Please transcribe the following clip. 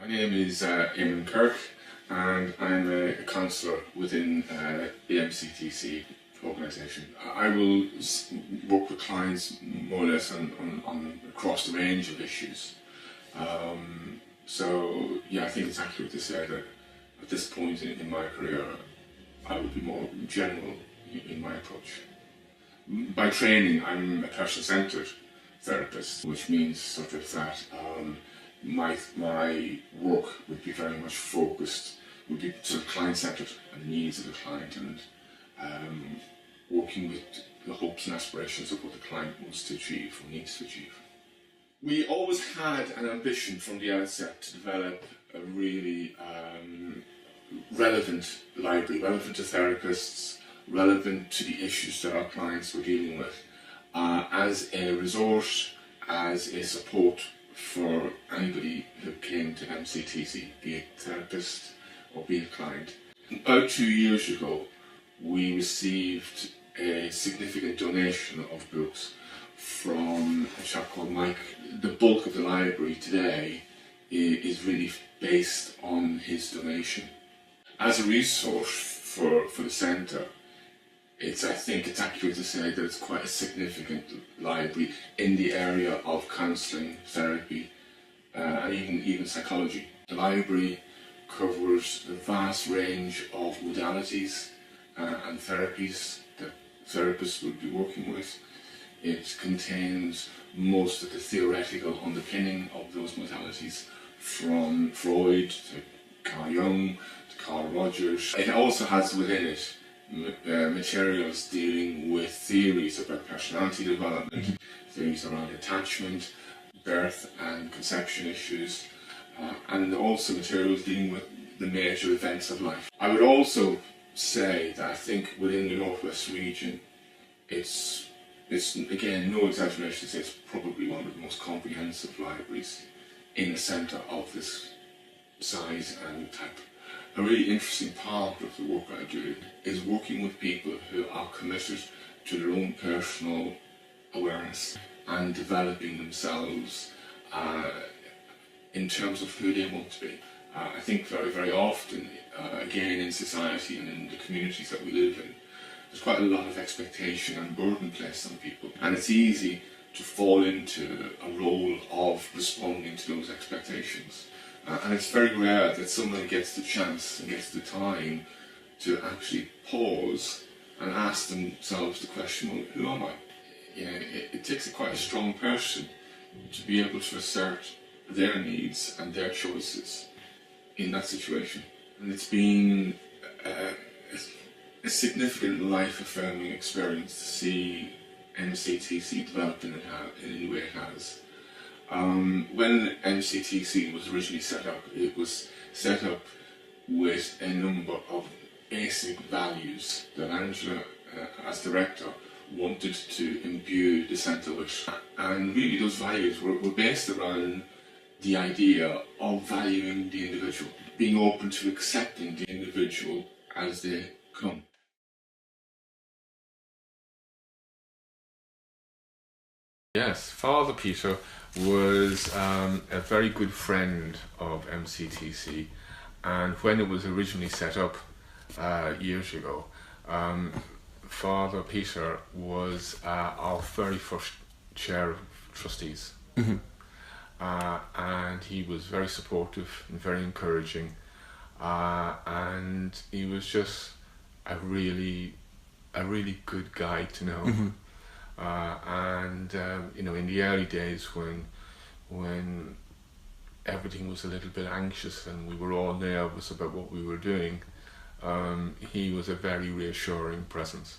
My name is Èamonn Kirke, and I'm a counsellor within the MCTC organisation. I will work with clients more or less on across the range of issues. So yeah, I think it's accurate to say that at this point in my career, I would be more general in my approach. By training, I'm a person-centred therapist, which means sort of that my work would be very much focused, would be sort of client-centred and the needs of the client, and working with the hopes and aspirations of what the client wants to achieve or needs to achieve. We always had an ambition from the outset to develop a really relevant library, relevant to therapists, relevant to the issues that our clients were dealing with, as a resource, as a support for anybody who came to MCTC, be it therapist or be a client. About 2 years ago, we received a significant donation of books from a chap called Mike. The bulk of the library today is really based on his donation. As a resource for the centre, I think it's accurate to say that it's quite a significant library in the area of counselling, therapy, and even psychology. The library covers a vast range of modalities and therapies that therapists will be working with. It contains most of the theoretical underpinning of those modalities, from Freud to Carl Jung to Carl Rogers. It also has within it materials dealing with theories about personality development, theories around attachment, birth and conception issues, and also materials dealing with the major events of life. I would also say that I think within the Northwest region, it's again, no exaggeration to say it's probably one of the most comprehensive libraries in a centre of this size and type. A really interesting part of the work I do is working with people who are committed to their own personal awareness and developing themselves in terms of who they want to be. I think very, very often, again in society and in the communities that we live in, there's quite a lot of expectation and burden placed on people, and it's easy to fall into a role of responding to those expectations. And it's very rare that someone gets the chance and gets the time to actually pause and ask themselves the question, well, who am I? You know, it takes quite a strong person to be able to assert their needs and their choices in that situation. And it's been a significant life-affirming experience to see MCTC develop in the way it has. When MCTC was originally set up, it was set up with a number of basic values that Angela, as director, wanted to imbue the centre with. And really those values were based around the idea of valuing the individual, being open to accepting the individual as they come. Yes, Father Peter was a very good friend of MCTC, and when it was originally set up years ago, Father Peter was our very first Chair of Trustees. Mm-hmm. And he was very supportive and very encouraging, and he was just a really good guy to know. Mm-hmm. You know, in the early days when everything was a little bit anxious and we were all nervous about what we were doing, he was a very reassuring presence.